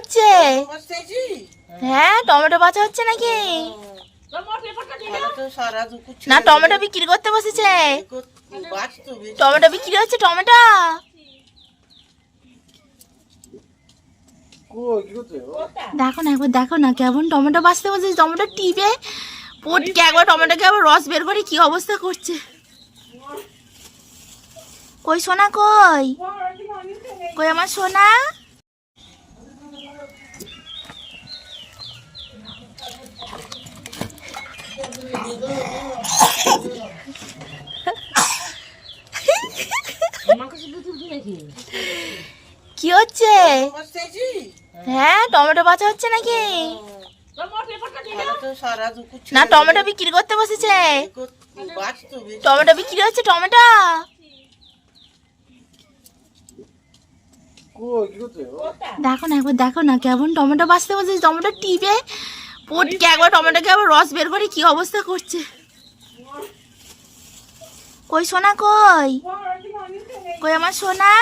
হচ্ছে? হ্যাঁ, টমেটো বাছা হচ্ছে নাকি? না, টমেটো বিক্রি করতে বসেছে। টমেটো বিক্রি হচ্ছে, টমেটো। দেখো না, একবার দেখো না কেমন টমেটো বাছতে বসেছে। টমেটো টিপে পটকে একবার টমেটোকে আবার রস বের করে কি অবস্থা করছে। কই সোনা, কই কই আমার সোনা? কি হচ্ছে? হ্যাঁ, টমেটো বাছা হচ্ছে নাকি? না, টমেটো বিক্রি করতে বসেছে। টমেটো বিক্রি হচ্ছে, টমেটো। দেখো না, একবার দেখো না কেমন টমেটো বাছতে বসেছে। টমেটো টিপে পটকে একবার টমেটোকে আবার রস বের করে কি অবস্থা করছে। কই সোনা, কই কই আমার সোনা?